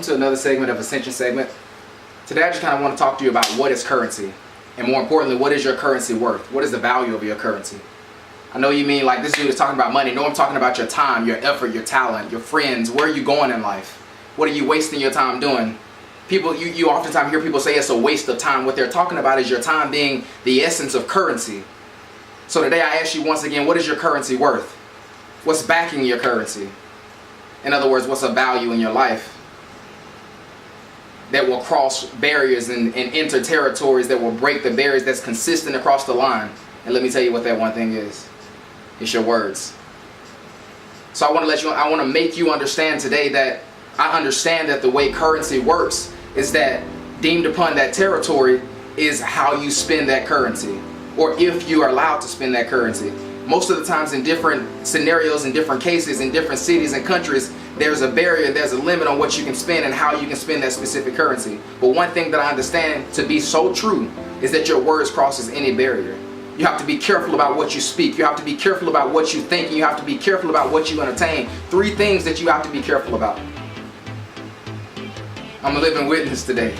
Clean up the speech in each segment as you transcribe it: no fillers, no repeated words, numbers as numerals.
to another segment of Ascension Segment. Today I just kind of want to talk to you about what is currency, and more importantly, what is your currency worth? What is the value of your currency? I know you mean like this dude is talking about money. No, I'm talking about your time, your effort, your talent, your friends. Where are you going in life? What are you wasting your time doing? People, you oftentimes hear people say it's a waste of time. What they're talking about is your time being the essence of currency. So today I ask you once again, what is your currency worth? What's backing your currency? In other words, what's a value in your life that will cross barriers and enter territories that will break the barriers, that's consistent across the line? And let me tell you what that one thing is. It's your words. So I want to make you understand today that I understand that the way currency works is that deemed upon that territory is how you spend that currency, or if you are allowed to spend that currency. Most of the times in different scenarios, in different cases, in different cities and countries, there's a barrier, there's a limit on what you can spend and how you can spend that specific currency. But one thing that I understand to be so true is that your words crosses any barrier. You have to be careful about what you speak. You have to be careful about what you think. And you have to be careful about what you entertain. 3 things that you have to be careful about. I'm a living witness today.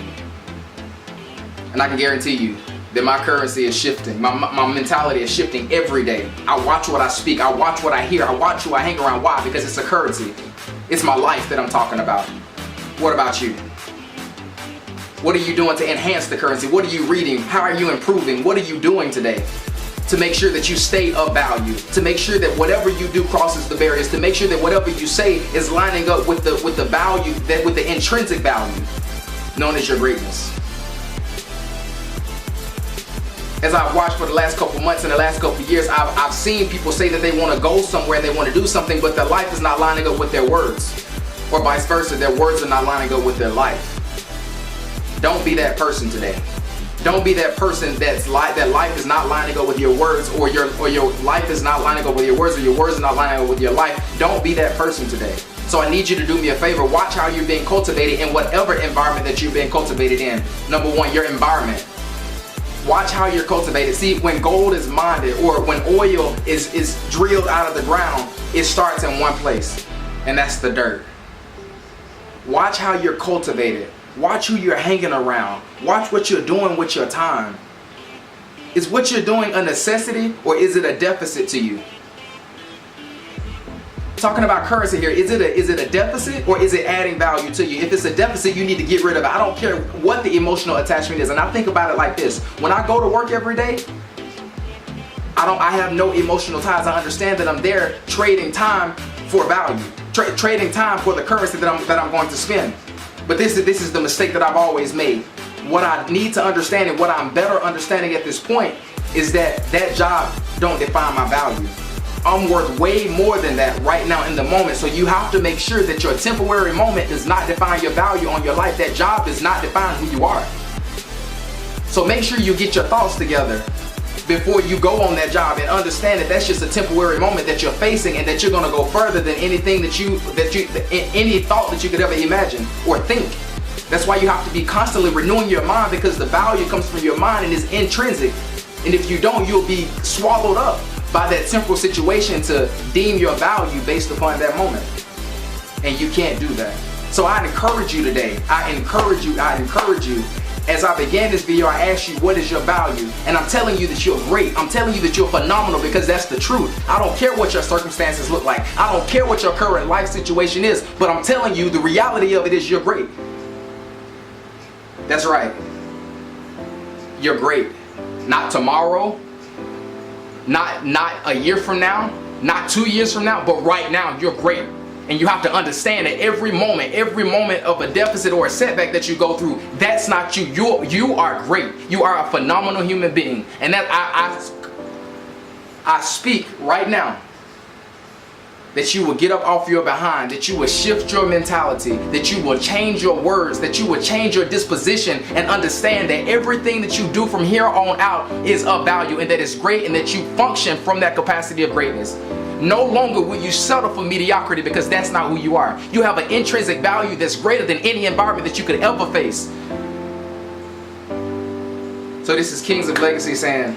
And I can guarantee you that my currency is shifting. My mentality is shifting every day. I watch what I speak. I watch what I hear. I watch who I hang around. Why? Because it's a currency. It's my life that I'm talking about. What about you? What are you doing to enhance the currency? What are you reading? How are you improving? What are you doing today to make sure that you stay of value? To make sure that whatever you do crosses the barriers? To make sure that whatever you say is lining up with the value, with the intrinsic value known as your greatness? As I've watched for the last couple months and the last couple years, I've seen people say that they want to go somewhere, they want to do something, but their life is not lining up with their words. Or vice versa, their words are not lining up with their life. Don't be that person today. Don't be that person that life is not lining up with your words, or your life is not lining up with your words, or your words are not lining up with your life. Don't be that person today. So I need you to do me a favor. Watch how you're being cultivated in whatever environment that you're being cultivated in. Number 1, your environment. Watch how you're cultivated. See, when gold is mined, or when oil is drilled out of the ground, it starts in one place, and that's the dirt. Watch how you're cultivated. Watch who you're hanging around. Watch what you're doing with your time. Is what you're doing a necessity, or is it a deficit to you? Talking about currency here, is it a deficit, or is it adding value to you? If it's a deficit, you need to get rid of it. I don't care what the emotional attachment is. And I think about it like this. When I go to work every day, I have no emotional ties. I understand that I'm there trading time for value, trading time for the currency that I'm going to spend. But this is the mistake that I've always made. What I need to understand, and what I'm better understanding at this point, is that job don't define my value. I'm worth way more than that right now in the moment. So you have to make sure that your temporary moment does not define your value on your life. That job does not define who you are. So make sure you get your thoughts together before you go on that job, and understand that that's just a temporary moment that you're facing, and that you're going to go further than anything any thought that you could ever imagine or think. That's why you have to be constantly renewing your mind, because the value comes from your mind and is intrinsic. And if you don't, you'll be swallowed up by that temporal situation to deem your value based upon that moment. And you can't do that. So I encourage you today. I encourage you. As I began this video, I asked you, what is your value? And I'm telling you that you're great. I'm telling you that you're phenomenal, because that's the truth. I don't care what your circumstances look like. I don't care what your current life situation is, but I'm telling you the reality of it is you're great. That's right. You're great. Not tomorrow, not a year from now, not 2 years from now, but right now you're great. And you have to understand that every moment of a deficit or a setback that you go through, that's not you. You are great. You are a phenomenal human being. And that I speak right now that you will get up off your behind, that you will shift your mentality, that you will change your words, that you will change your disposition, and understand that everything that you do from here on out is of value, and that it's great, and that you function from that capacity of greatness. No longer will you settle for mediocrity, because that's not who you are. You have an intrinsic value that's greater than any environment that you could ever face. So this is Kings of Legacy saying,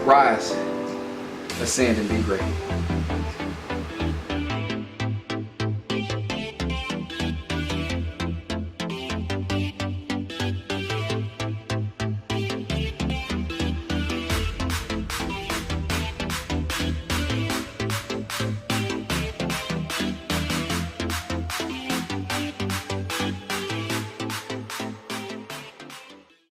rise, ascend, and be great.